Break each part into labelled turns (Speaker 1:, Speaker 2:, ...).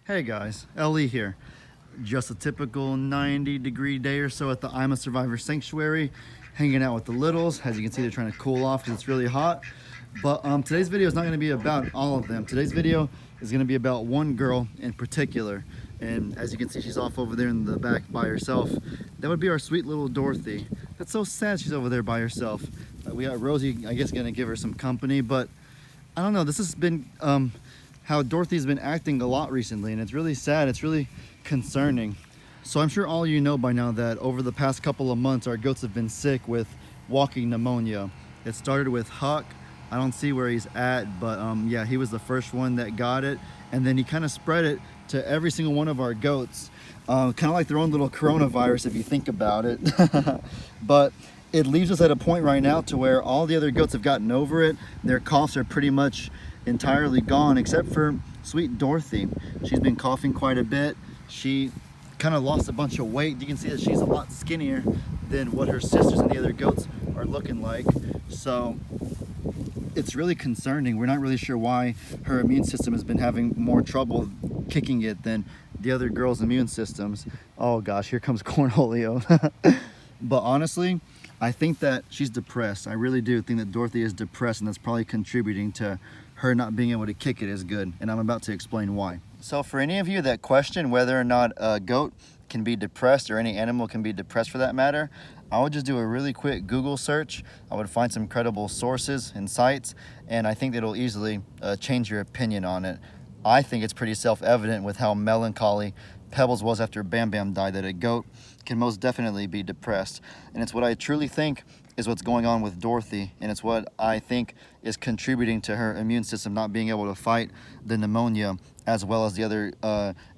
Speaker 1: Hey guys, LE here. Just a typical 90-degree day or so at the I'm a Survivor Sanctuary, hanging out with the littles. As you can see, they're trying to cool off because it's really hot. But today's video is not going to be about all of them. Today's video is going to be about one girl in particular. And as you can see, she's off over there in the back by herself. That would be our sweet little Dorothy. That's so sad she's over there by herself. We got Rosie, I guess, going to give her some company, but I don't know. This has been how Dorothy's been acting a lot recently, and it's really sad. It's really concerning. So I'm sure all of you know by now that over the past couple of months, our goats have been sick with walking pneumonia. It started with Huck. I don't see where he's at, but yeah, he was the first one that got it, and then he kind of spread it to every single one of our goats. Kind of like their own little coronavirus if you think about it. But it leaves us at a point right now to where all the other goats have gotten over it. Their coughs are pretty much entirely gone, except for sweet Dorothy. She's been coughing quite a bit. She kind of lost a bunch of weight. You can see that she's a lot skinnier than what her sisters and the other goats are looking like. So it's really concerning. We're not really sure why her immune system has been having more trouble kicking it than the other girls' immune systems. Oh gosh, here comes Cornholio. But honestly, I think that she's depressed. I really do think that Dorothy is depressed, and that's probably contributing to her not being able to kick it as good. And I'm about to explain why. So for any of you that question whether or not a goat can be depressed, or any animal can be depressed for that matter, I would just do a really quick Google search. I would find some credible sources and sites, and I think it'll easily change your opinion on it. I think it's pretty self-evident with how melancholy Pebbles was after Bam Bam died that a goat can most definitely be depressed. And it's what I truly think is what's going on with Dorothy, and it's what I think is contributing to her immune system not being able to fight the pneumonia as well as the other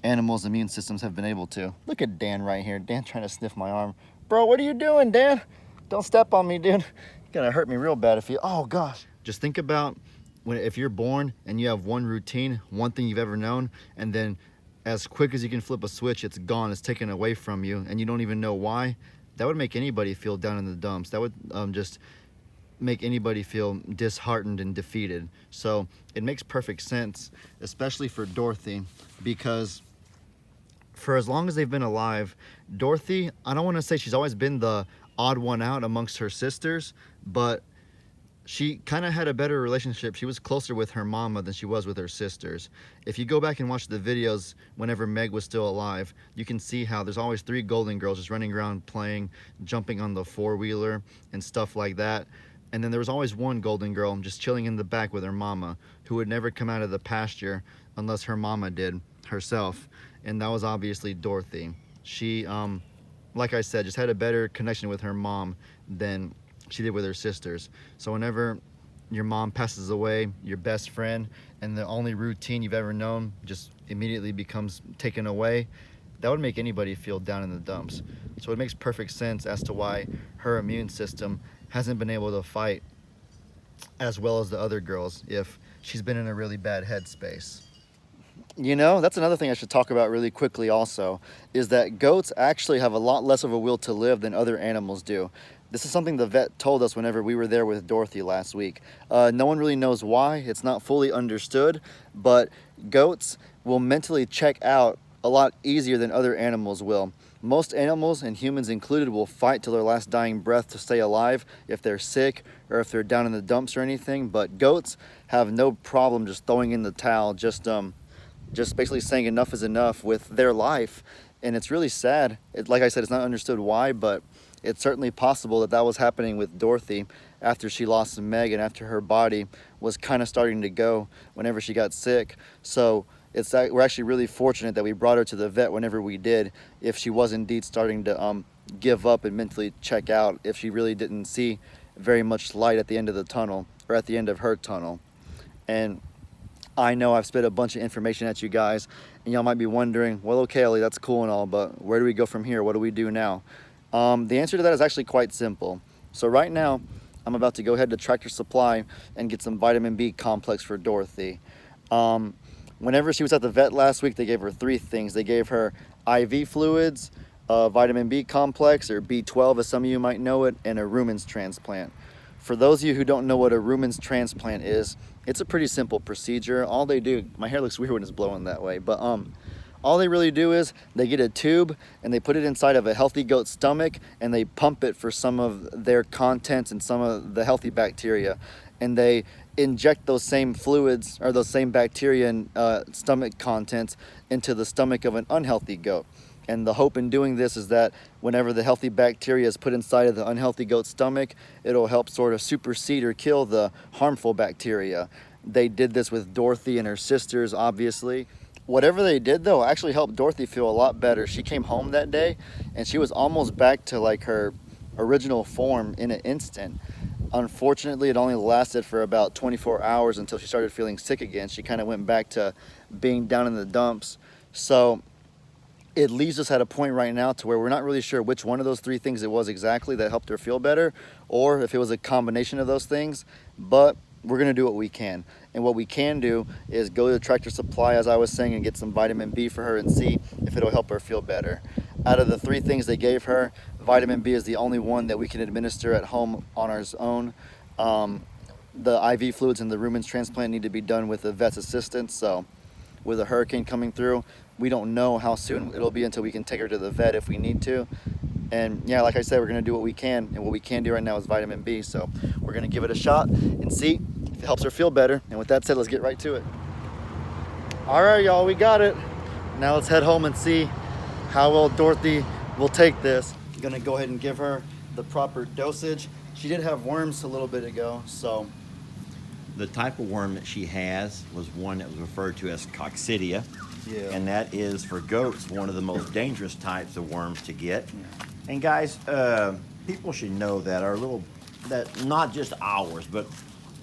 Speaker 1: animals' immune systems have been able to. Look at Dan right here. Dan trying to sniff my arm. Bro, what are you doing, Dan? Don't step on me, dude. You're gonna hurt me real bad if you, oh gosh. Just think about if you're born and you have one routine, one thing you've ever known, and then as quick as you can flip a switch, it's gone, it's taken away from you, and you don't even know why. That would make anybody feel down in the dumps. That would just make anybody feel disheartened and defeated. So it makes perfect sense, especially for Dorothy, because for as long as they've been alive, Dorothy, I don't want to say she's always been the odd one out amongst her sisters, but she kind of had a better relationship. She was closer with her mama than she was with her sisters. If you go back and watch the videos whenever Meg was still alive, you can see how there's always 3 golden girls just running around playing, jumping on the 4-wheeler and stuff like that. And then there was always one golden girl just chilling in the back with her mama, who would never come out of the pasture unless her mama did herself. And that was obviously Dorothy. She, like I said, just had a better connection with her mom than she did with her sisters. So whenever your mom passes away, your best friend and the only routine you've ever known just immediately becomes taken away, that would make anybody feel down in the dumps. So it makes perfect sense as to why her immune system hasn't been able to fight as well as the other girls if she's been in a really bad headspace. You know, that's another thing I should talk about really quickly also, is that goats actually have a lot less of a will to live than other animals do. This is something the vet told us whenever we were there with Dorothy last week. No one really knows why. It's not fully understood, but goats will mentally check out a lot easier than other animals will. Most animals, and humans included, will fight till their last dying breath to stay alive if they're sick or if they're down in the dumps or anything, but goats have no problem just throwing in the towel, just basically saying enough is enough with their life. And it's really sad. Like I said, it's not understood why, but it's certainly possible that that was happening with Dorothy after she lost Meg and after her body was kind of starting to go whenever she got sick. So we're actually really fortunate that we brought her to the vet whenever we did, if she was indeed starting to give up and mentally check out, if she really didn't see very much light at the end of the tunnel, or at the end of her tunnel. And I know I've spit a bunch of information at you guys, and y'all might be wondering, well, okay, Ellie, that's cool and all, but where do we go from here? What do we do now? The answer to that is actually quite simple. So right now, I'm about to go ahead to Tractor Supply and get some vitamin B complex for Dorothy. Whenever she was at the vet last week, they gave her 3 things. They gave her IV fluids, vitamin B complex, or B12 as some of you might know it, and a rumen's transplant. For those of you who don't know what a rumen's transplant is, it's a pretty simple procedure. All they do, my hair looks weird when it's blowing that way, but All they really do is they get a tube and they put it inside of a healthy goat's stomach and they pump it for some of their contents and some of the healthy bacteria. And they inject those same fluids or those same bacteria and stomach contents into the stomach of an unhealthy goat. And the hope in doing this is that whenever the healthy bacteria is put inside of the unhealthy goat's stomach, it'll help sort of supersede or kill the harmful bacteria. They did this with Dorothy and her sisters, obviously. Whatever they did, though, actually helped Dorothy feel a lot better. She came home that day, and she was almost back to like her original form in an instant. Unfortunately, it only lasted for about 24 hours until she started feeling sick again. She kind of went back to being down in the dumps. So it leaves us at a point right now to where we're not really sure which one of those three things it was exactly that helped her feel better, or if it was a combination of those things, but we're gonna do what we can. And what we can do is go to Tractor Supply, as I was saying, and get some vitamin B for her and see if it'll help her feel better. Out of the three things they gave her, vitamin B is the only one that we can administer at home on our own. The IV fluids and the rumen transplant need to be done with a vet's assistance, so with a hurricane coming through, we don't know how soon it'll be until we can take her to the vet if we need to. And yeah, like I said, we're gonna do what we can, and what we can do right now is vitamin B, so we're gonna give it a shot and see if it helps her feel better. And with that said, let's get right to it. All right, y'all, we got it. Now let's head home and see how well Dorothy will take this. I'm gonna go ahead and give her the proper dosage. She did have worms a little bit ago, so.
Speaker 2: The type of worm that she has was one that was referred to as coccidia.
Speaker 1: Yeah.
Speaker 2: And that is, for goats, one of the most dangerous types of worms to get.
Speaker 1: Yeah.
Speaker 2: And guys, people should know that that not just ours, but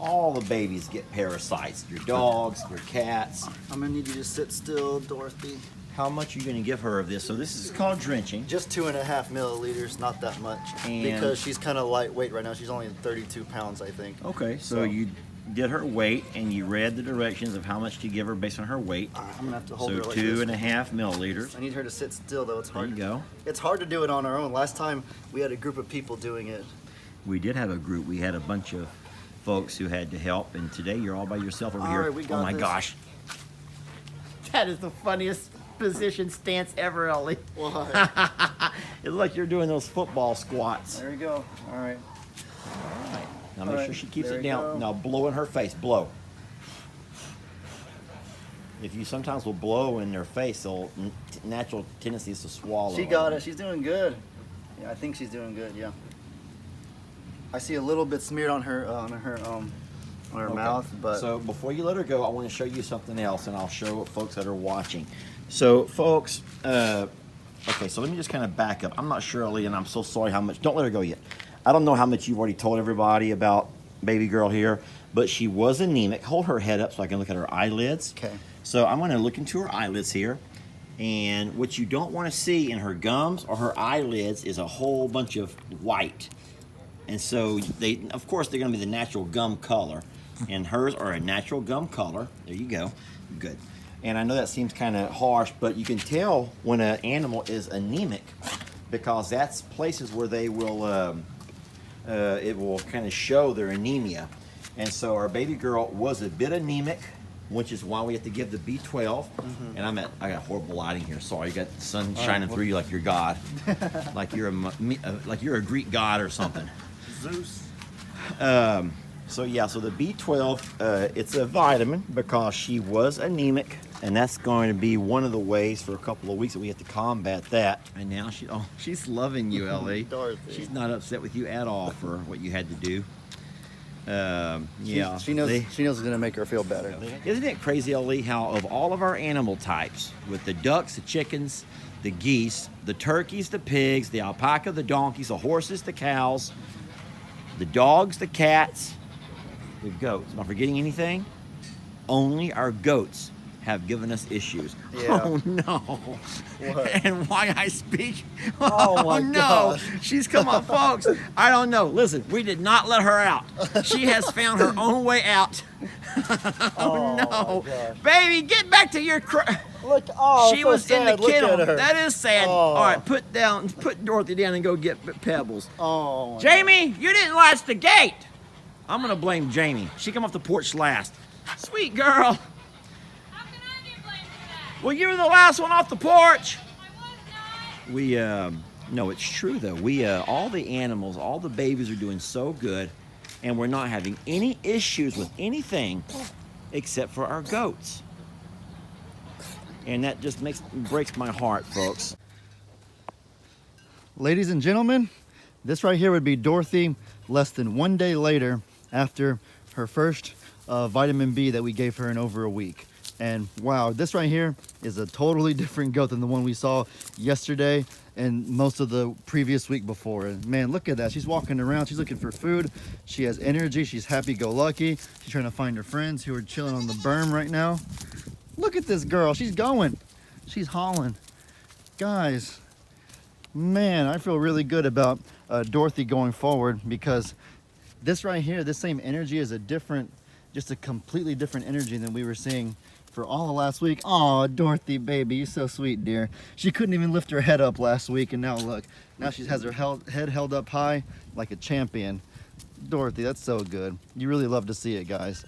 Speaker 2: all the babies get parasites. Your dogs, your cats.
Speaker 1: I'm gonna need you to sit still, Dorothy.
Speaker 2: How much are you gonna give her of this? So this is called drenching.
Speaker 1: Just 2.5 milliliters, not that much.
Speaker 2: And
Speaker 1: because she's kind of lightweight right now. She's only 32 pounds, I think.
Speaker 2: Okay, so you did her weight and you read the directions of how much to give her based on her weight.
Speaker 1: I'm gonna have to hold
Speaker 2: so
Speaker 1: her like
Speaker 2: 2.5 milliliters.
Speaker 1: I need her to sit still though. It's hard.
Speaker 2: There you go.
Speaker 1: It's hard to do it on our own. Last time we had a group of people doing it.
Speaker 2: We did have a group. We had a bunch of folks who had to help, and today you're all by yourself over here.
Speaker 1: Right, we got
Speaker 2: oh my
Speaker 1: this.
Speaker 2: gosh. That is the funniest position stance ever, Ellie.
Speaker 1: Why?
Speaker 2: It's like you're doing those football squats.
Speaker 1: There you go. All right.
Speaker 2: All right. Now make
Speaker 1: All
Speaker 2: sure she keeps
Speaker 1: there
Speaker 2: it
Speaker 1: you
Speaker 2: down.
Speaker 1: go.
Speaker 2: Now blow in her face. Blow. If you sometimes will blow in their face, they'll natural tendencies to swallow.
Speaker 1: She got it. She's doing good. Yeah, I think she's doing good. Yeah. I see a little bit smeared on her
Speaker 2: Okay.
Speaker 1: mouth, but
Speaker 2: so before you let her go, I want to show you something else, and I'll show folks that are watching. So folks, okay, so let me just kind of back up. I'm not sure, Ellie, and I'm so sorry how much. Don't let her go yet. I don't know how much you've already told everybody about baby girl here, but she was anemic. Hold her head up so I can look at her eyelids.
Speaker 1: okay.
Speaker 2: So I'm going to look into her eyelids here, and what you don't want to see in her gums or her eyelids is a whole bunch of white. And so they, of course, they're going to be the natural gum color, and hers are a natural gum color. There you go. Good. And I know that seems kind of harsh, but you can tell when an animal is anemic because that's places where they will, it will kind of show their anemia. And so our baby girl was a bit anemic, which is why we have to give the B12. And I got horrible lighting here. Sorry, you got the sun shining through you like you're God, like you're a Greek god or something.
Speaker 1: Zeus.
Speaker 2: So yeah, so the B12, it's a vitamin because she was anemic, and that's going to be one of the ways for a couple of weeks that we have to combat that. And now she's loving you, Ellie.
Speaker 1: Dorothy.
Speaker 2: She's not upset with you at all for what you had to do. Yeah,
Speaker 1: She knows it's gonna make her feel better.
Speaker 2: Isn't it crazy, Ellie, how of all of our animal types, with the ducks, the chickens, the geese, the turkeys, the pigs, the alpaca, the donkeys, the horses, the cows, the dogs, the cats, the goats. Am I forgetting anything? Only our goats have given us issues.
Speaker 1: Yeah.
Speaker 2: Oh no.
Speaker 1: What?
Speaker 2: And why I speak.
Speaker 1: Oh my
Speaker 2: no.
Speaker 1: gosh.
Speaker 2: She's come up, folks. I don't know. Listen, we did not let her out. She has found her own way out. Oh no. Baby, get back to your
Speaker 1: Look,
Speaker 2: she was in the kennel. That is sad.
Speaker 1: Oh.
Speaker 2: All right, put Dorothy down and go get Pebbles.
Speaker 1: Oh.
Speaker 2: Jamie, you didn't latch the gate. I'm gonna blame Jamie. She come off the porch last. Sweet girl.
Speaker 3: How can I get blamed for that?
Speaker 2: Well, you were the last one off the porch. No, it's true though. All the animals, all the babies are doing so good, and we're not having any issues with anything except for our goats. And that just breaks my heart, folks.
Speaker 1: Ladies and gentlemen, this right here would be Dorothy less than 1 day later after her first vitamin B that we gave her in over a week. And wow, this right here is a totally different goat than the one we saw yesterday and most of the previous week before. And man, look at that. She's walking around. She's looking for food. She has energy. She's happy-go-lucky. She's trying to find her friends who are chilling on the berm right now. Look at this girl. She's going. She's hauling. Guys, man, I feel really good about Dorothy going forward, because this right here, this same energy is just a completely different energy than we were seeing for all of last week. Oh, Dorothy, baby, you're so sweet, dear. She couldn't even lift her head up last week, and now look. Now she has her head held up high like a champion. Dorothy, that's so good. You really love to see it, guys.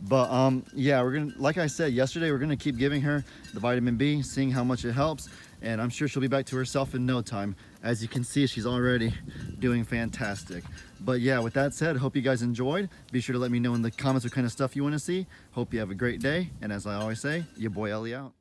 Speaker 1: But yeah, like I said yesterday, we're gonna keep giving her the vitamin B, seeing how much it helps, and I'm sure she'll be back to herself in no time. As you can see, she's already doing fantastic. But yeah, with that said, hope you guys enjoyed. Be sure to let me know in the comments what kind of stuff you want to see. Hope you have a great day, and as I always say, your boy Ellie out.